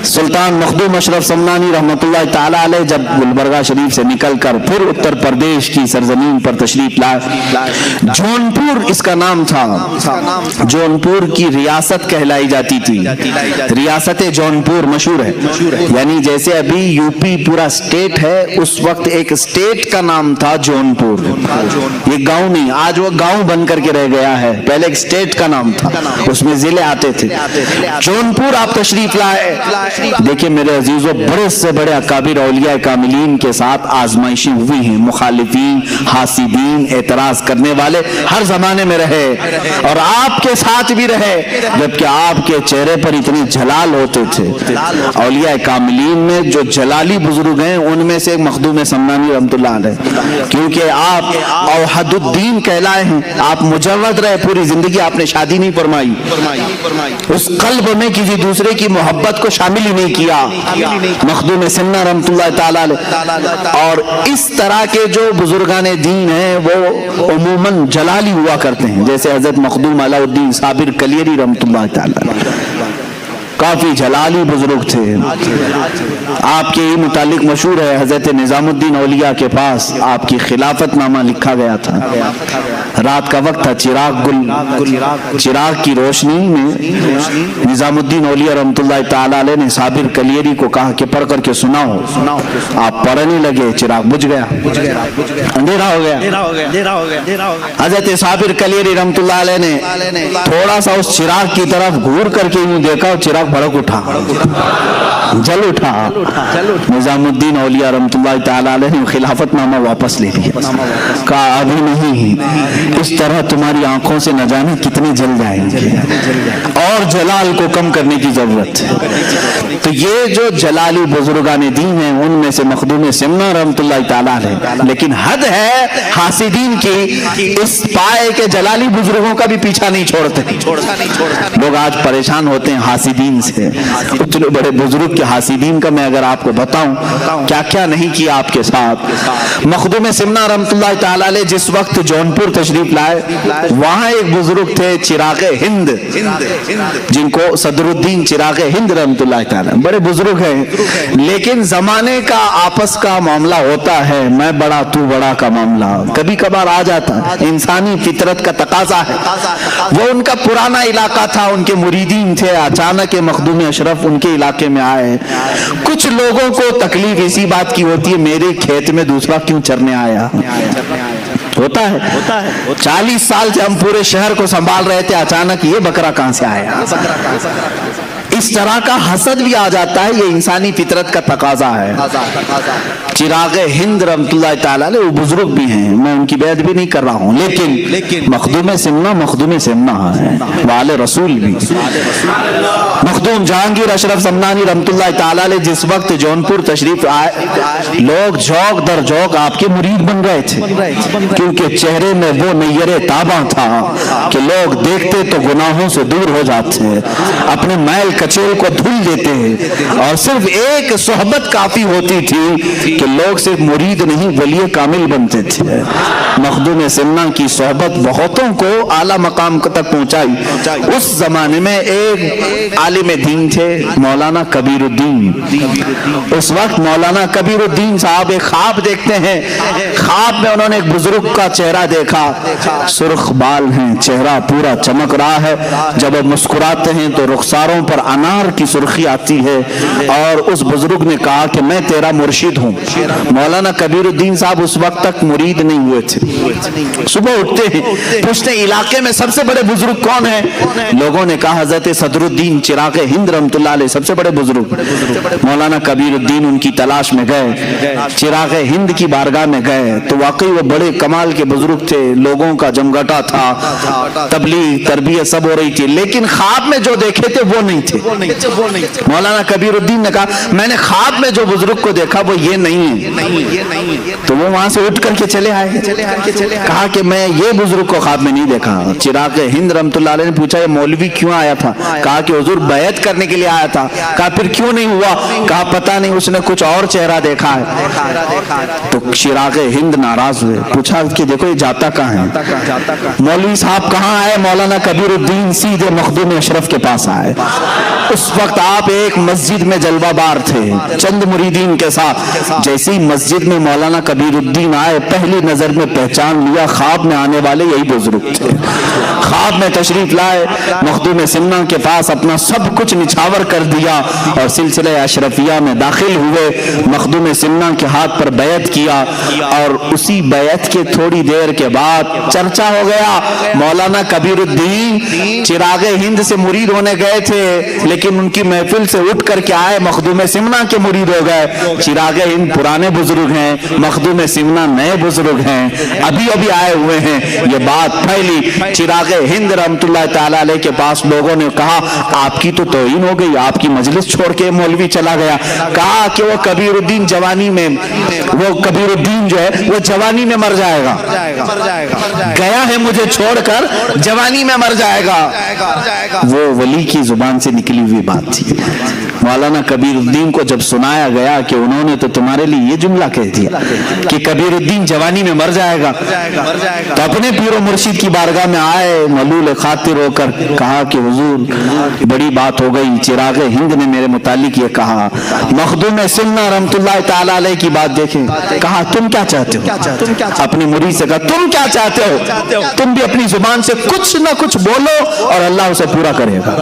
سلطان مخدوم اشرف سمنانی رحمۃ اللہ تعالی علیہ جب گلبرگہ شریف سے نکل کر پھر اتر پردیش کی سرزمین پر تشریف لائے، جونپور اس کا نام تھا، جونپور کی ریاست کہلائی جاتی تھی، ریاست جونپور مشہور ہے، یعنی جیسے ابھی یو پی پورا اسٹیٹ ہے، اس وقت ایک اسٹیٹ کا نام تھا جونپور، یہ گاؤں نہیں، آج وہ گاؤں بن کر کے رہ گیا ہے، پہلے ایک اسٹیٹ کا نام تھا، اس میں ضلع آتے تھے۔ جونپور آپ تشریف لائے، دیکھیں میرے عزیزو، بڑے سے بڑے اکابر اولیاء کاملین کے ساتھ آزمائشیں ہوئی ہیں، مخالفین، حاسدین، اعتراض کرنے والے ہر زمانے میں رہے اور آپ کے ساتھ بھی رہے، جبکہ آپ کے چہرے پر اتنے جلال ہوتے تھے۔ اولیاء کاملین میں جو جلالی بزرگ ہیں ان میں سے ایک مخدوم سمنانی رحمۃ اللہ علیہ، کیونکہ آپ اوحد الدین کہلائے ہیں، آپ مجرد رہے، پوری زندگی آپ نے شادی نہیں فرمائی، اس قلب میں کسی دوسرے کی محبت کو شامل ہی نہیں کیا، مخدوم سمنا رحمۃ اللہ تعالی علیہ۔ اور اس طرح کے جو بزرگان دین ہیں وہ عموماً جلالی ہوا کرتے ہیں، جیسے حضرت مخدوم علاء الدین صابر کلیری رحمۃ اللہ تعالی علیہ، کافی جلالی بزرگ تھے۔ آپ کے متعلق مشہور ہے، حضرت نظام الدین اولیاء کے پاس آپ کی خلافت نامہ لکھا گیا تھا، رات کا وقت تھا، چراغ کی روشنی میں نظام الدین اولیاء رحمۃ اللہ تعالی علیہ نے صابر کلیری کو کہا کہ پڑھ کر کے سناؤ، آپ پڑھنے لگے، چراغ بجھ گیا، اندھیرا ہو گیا۔ حضرت صابر کلیری رحمۃ اللہ علیہ نے تھوڑا سا اس چراغ کی طرف گھور کر کے یوں دیکھا، چراغ بھڑک اٹھا، جل اٹھا۔ نظام الدین اولیاء رحمۃ اللہ تعالی علیہ نے خلافت نامہ واپس لے لیا، کہا ابھی نہیں، اس طرح تمہاری آنکھوں سے نہ جانے کتنے جل جائیں گے، اور جلال کو کم کرنے کی ضرورت ہے۔ تو یہ جو جلالی بزرگان دین ہیں ان میں سے مخدوم سمنا رحمۃ اللہ تعالی علیہ، لیکن حد ہے حاسدین کی، اس پائے کے جلالی بزرگوں کا بھی پیچھا نہیں چھوڑتے۔ لوگ آج پریشان ہوتے ہیں حاسدین سے، اتنے بڑے بزرگ کے حاسدین کا میں اگر آپ کو بتاؤں کیا کیا نہیں کیا آپ کے ساتھ۔ مخدوم سمنا رحمۃ اللہ تعالی علیہ جس وقت جونپور تشریف لائے، وہاں ایک بزرگ تھے چراغ ہند، جن کو صدر الدین چراغ ہند رحمۃ اللہ تعالی، بڑے بزرگ ہیں، لیکن زمانے کا آپس کا معاملہ ہوتا ہے، میں بڑا تو بڑا کا معاملہ کبھی کبھار آ جاتا ہے، انسانی فطرت کا تقاضا ہے۔ وہ ان کا پرانا علاقہ تھا، ان کے مریدین تھے، اچانک مخدوم اشرف ان کے علاقے میں آئے۔ کچھ لوگوں کو تکلیف اسی بات کی ہوتی ہے، میرے کھیت میں دوسرا کیوں چرنے آیا؟ ہوتا ہے 40 سال سے ہم پورے شہر کو سنبھال رہے تھے، اچانک یہ بکرا کہاں سے آیا؟ اس طرح کا حسد بھی آ جاتا ہے، یہ انسانی فطرت کا تقاضا ہے۔ چراغ ہند رحمۃ اللہ تعالی علیہ وہ بزرگ بھی ہیں، میں ان کی بیعت بھی نہیں کر رہا ہوں، لیکن مخدوم سمنا ہے، وآل رسول بھی۔ مخدوم جہانگیر اشرف سمنانی رحمۃ اللہ تعالی علیہ جس وقت جونپور تشریف آئے، لوگ جھوک در جھوک آپ کے مرید بن رہے تھے، کیونکہ چہرے میں وہ نیر تاباں تھا کہ لوگ دیکھتے تو گناہوں سے دور ہو جاتے، اپنے میل کچیل کو دھل دیتے ہیں، اور صرف ایک صحبت کافی ہوتی تھی کہ لوگ صرف مرید نہیں ولی کامل بنتے تھے۔ مخدوم سمنا کی صحبت بہتوں کو اعلیٰ مقام تک پہنچائی۔ اس زمانے میں ایک عالم دین تھے مولانا کبیر الدین، اس وقت مولانا کبیر الدین صاحب ایک خواب دیکھتے ہیں، خواب میں انہوں نے ایک بزرگ کا چہرہ دیکھا، سرخ بال ہیں، چہرہ پورا چمک رہا ہے، جب وہ مسکراتے ہیں تو رخساروں پر انار کی سرخی آتی ہے، اور اس بزرگ نے کہا کہ میں تیرا مرشد ہوں۔ مولانا کبیر الدین صاحب اس وقت تک مرید نہیں ہوئے تھے۔ صبح اٹھتے ہیں، پوچھتے ہیں علاقے میں سب سے بڑے بزرگ کون ہیں؟ لوگوں نے کہا حضرت صدر الدین چراغ ہند رحمۃ اللہ علیہ سب سے بڑے بزرگ۔ مولانا کبیر الدین ان کی تلاش میں گئے، چراغ ہند کی بارگاہ میں گئے تو واقعی وہ بڑے کمال کے بزرگ تھے، لوگوں کا جمگٹا تھا، تبلیغ تربیت سب ہو رہی تھی، لیکن خواب میں جو دیکھے تھے وہ نہیں تھے۔ مولانا کبیر الدین نے کہا میں نے خواب میں جو بزرگ کو دیکھا وہ یہ نہیں ہے، تو وہ وہاں سے اٹھ کر کے چلے آئے، کہا کہ میں یہ بزرگ کو خواب میں نہیں دیکھا. چراغ ہند رحمتullah علیہ نے پوچھا یہ مولوی کیوں آیا تھا؟ کہا کہ حضور بیعت کرنے کے لیے آیا تھا. کہا پھر کیوں نہیں ہوا؟ کہا پتہ نہیں اس نے کچھ اور چہرہ دیکھا ہے. تو چراغ ہند ناراض ہوئے, پوچھا کہ دیکھو یہ جاتا کہاں ہے؟ مولوی صاحب کہاں آئے؟ مولانا کبیر الدین سیدھے مخدوم اشرف کے پاس آئے. اس وقت آپ ایک مسجد میں جلوہ بار تھے چند مریدین کے ساتھ. جیسی مسجد میں مولانا کبیر الدین آئے پہلی نظر میں پہچان لیا خواب میں آنے والے یہی بزرگ تھے. خواب میں تشریف لائے, مخدوم سمنا کے پاس اپنا سب کچھ نچھاور کر دیا اور سلسلہ اشرفیہ میں داخل ہوئے. مخدوم سمنا کے ہاتھ پر بیعت کیا اور اسی بیعت کے تھوڑی دیر کے بعد چرچا ہو گیا مولانا کبیر الدین چراغ ہند سے مرید ہونے گئے تھے لیکن ان کی محفل سے اٹھ کر کے آئے مخدوم سمنا کے مرید ہو گئے. چراغ ہند پرانے بزرگ ہیں, مخدوم سمنا نئے بزرگ ہیں, ابھی ابھی آئے ہوئے ہیں. یہ بات پھیلی. چراغ ہند رحمت اللہ تعالی علیہ کے پاس لوگوں نے کہا آپ کی تو توہین ہو گئی, آپ کی مجلس چھوڑ کے مولوی چلا گیا. کہا کہ وہ کبیر الدین جوانی میں, وہ کبیر الدین جو ہے وہ جوانی میں مر جائے گا, گیا ہے مجھے چھوڑ کر جوانی میں مر جائے گا. وہ ولی کی زبان سے نکلی ہوئی بات تھی. مولانا کبیر الدین کو جب سنایا گیا کہ انہوں نے تو تمہارے لیے یہ جملہ کہہ دیا کہ کبیر الدین جوانی میں مر جائے گا, تو اپنے پیر و مرشد کی بارگاہ میں آئے ملول خاطر ہو کر کہا کہ حضور بڑی بات ہو گئی, چراغ ہند نے میرے متعلق یہ کہا. مخدوم سمنا رحمت اللہ تعالی علیہ کی بات دیکھیں. کہا تم کیا چاہتے ہو؟ اپنی مرید سے کہا تم کیا چاہتے ہو؟ تم بھی اپنی زبان سے کچھ نہ کچھ بولو اور اللہ اسے پورا کرے گا,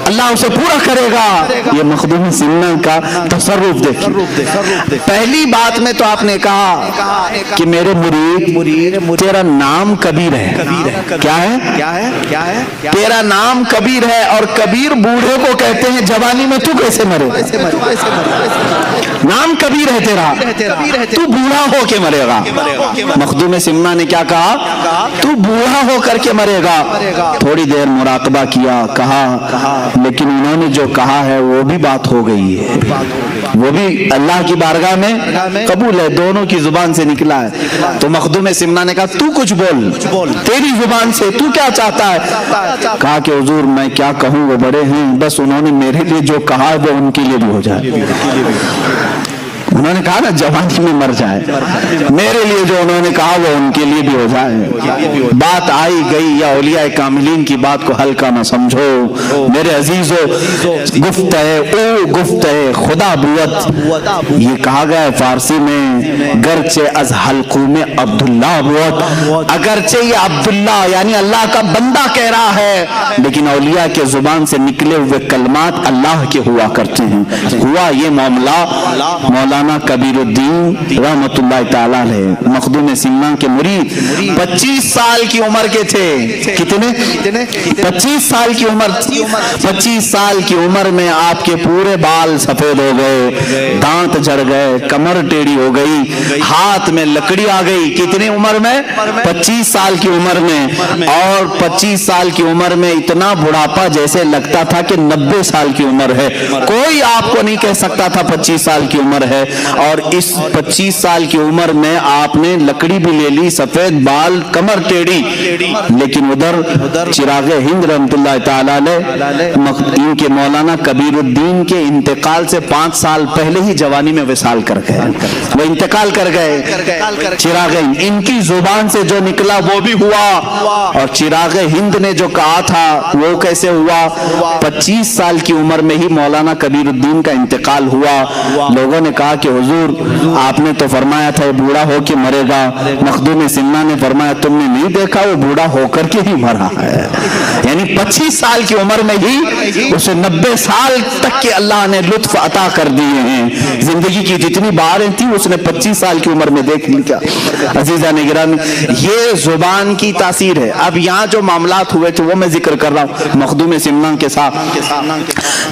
اللہ اسے پورا کرے گا. یہ مخدوم سمنا کا تصرف دیکھیں. پہلی بات میں تو آپ نے کہا کہ میرے مرید تیرا نام کبیر ہے. کیا ہے؟ تیرا نام کبیر ہے اور کبیر بوڑھے کو کہتے ہیں, جوانی میں تو کیسے مرے؟ نام کبیر ہے تیرا, تو بوڑھا ہو کے مرے گا. مخدوم سمنا نے کیا کہا؟ تو بوڑھا ہو کر کے مرے گا. تھوڑی دیر مراقبہ کیا, کہا لیکن انہوں نے جو کہا ہے وہ بھی بات ہو گئی ہے, وہ بھی اللہ کی بارگاہ میں قبول ہے, دونوں کی زبان سے نکلا ہے. تو مخدوم سمنا نے کہا تو کچھ بول, تیری زبان سے تو کیا چاہتا ہے؟ کہا کہ حضور میں کیا کہوں, وہ بڑے ہیں, بس انہوں نے میرے لیے جو کہا ہے وہ ان کے لیے بھی ہو جائے. انہوں نے کہا نا جوانی میں مر جائے, میرے لیے جو انہوں نے کہا وہ ان کے لیے بھی ہو جائے. بات آئی گئی, یا اولیاء کاملین کی بات کو ہلکا نہ سمجھو میرے عزیزو. گفت ہے او گفت ہے خدا بوت, یہ کہا گیا ہے فارسی میں, گرچہ از حلقوم عبداللہ بوت, اگرچہ یہ عبداللہ یعنی اللہ کا بندہ کہہ رہا ہے لیکن اولیاء کے زبان سے نکلے ہوئے کلمات اللہ کے ہوا کرتے ہیں. ہوا یہ معاملہ مولانا کبیر الدین رحمت اللہ تعالی علیہ مخدوم سمنا کے مرید 25 سال کی عمر کے تھے. کتنے؟ 25 سال کی عمر. 25 سال کی عمر میں آپ کے پورے بال سفید ہو گئے, دانت جھڑ گئے, کمر ٹیڑھی ہو گئی, ہاتھ میں لکڑی آ گئی. کتنے عمر میں؟ 25 سال کی عمر میں. اور 25 سال کی عمر میں اتنا بڑھاپا جیسے لگتا تھا کہ 90 سال کی عمر ہے. کوئی آپ کو نہیں کہہ سکتا تھا 25 سال کی عمر ہے. اور اس 25 سال کی عمر میں آپ نے لکڑی بھی لے لی, سفید بال, کمر ٹیڑھی. لیکن ادھر چراغ ہند رحمت اللہ تعالی علیہ ان کے مولانا کبیر الدین کے انتقال سے 5 سال پہلے ہی جوانی میں وصال کر گئے, وہ انتقال کر گئے. چراغ ہند ان کی زبان سے جو نکلا وہ بھی ہوا, اور چراغ ہند نے جو کہا تھا وہ کیسے ہوا؟ 25 سال کی عمر میں ہی مولانا کبیر الدین کا انتقال ہوا. لوگوں نے کہا کہ حضور آپ نے تو فرمایا تھا یہ بوڑھا ہو کے مرے گا. مخدوم سمنا نے فرمایا تم نے نہیں دیکھا وہ بوڑھا ہو کر کے ہی مرا ہے. یعنی 25 سال کی عمر میں ہی اسے 90 سال تک کے اللہ نے لطف عطا کر دیے ہیں. زندگی کی جتنی باریں تھی اس نے 25 سال کی عمر میں دیکھ لیا. عزیزان گرامی, یہ زبان کی تاثیر ہے. اب یہاں جو معاملات ہوئے تھے وہ میں ذکر کر رہا ہوں مخدوم سمنا کے ساتھ.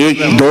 1 2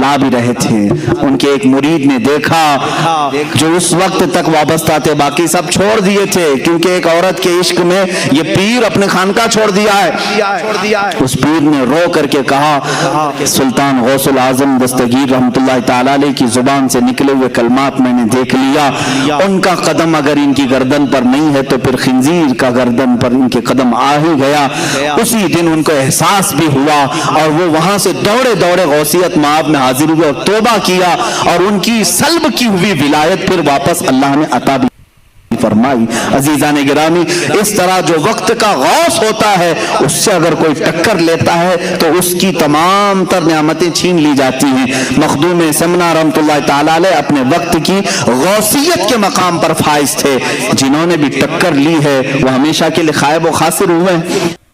لا بھی رہے تھے. ان کے ایک مرید نے دیکھا جو اس وقت تک وابستہ تھے, باقی سب چھوڑ دیے تھے کیونکہ ایک عورت کے عشق میں یہ پیر اپنے خانقاہ چھوڑ دیا ہے. اس پیر نے رو کر کے کہا سلطان غوث العظم دستگیر رحمت اللہ تعالی علیہ کی زبان سے نکلے ہوئے کلمات میں نے دیکھ لیا, ان کا قدم اگر ان کی گردن پر نہیں ہے تو پھر خنزیر کا گردن پر ان کے قدم آ ہی گیا. اسی دن ان کو احساس بھی ہوا اور وہ وہاں سے دوڑے دوڑے غوثیت مآب میں حاضر ہوئے اور توبہ کیا, اور ان کی سلب کی ہوئی ولایت پھر واپس اللہ نے عطا بھی فرمائی. عزیزان گرامی, اس طرح جو وقت کا غوث ہوتا ہے اس سے اگر کوئی ٹکر لیتا ہے تو اس کی تمام تر نعمتیں چھین لی جاتی ہیں. مخدوم سمنا رحمت اللہ تعالی علیہ اپنے وقت کی غوثیت کے مقام پر فائز تھے. جنہوں نے بھی ٹکر لی ہے وہ ہمیشہ کے لیے خائب و خاسر ہوئے ہیں.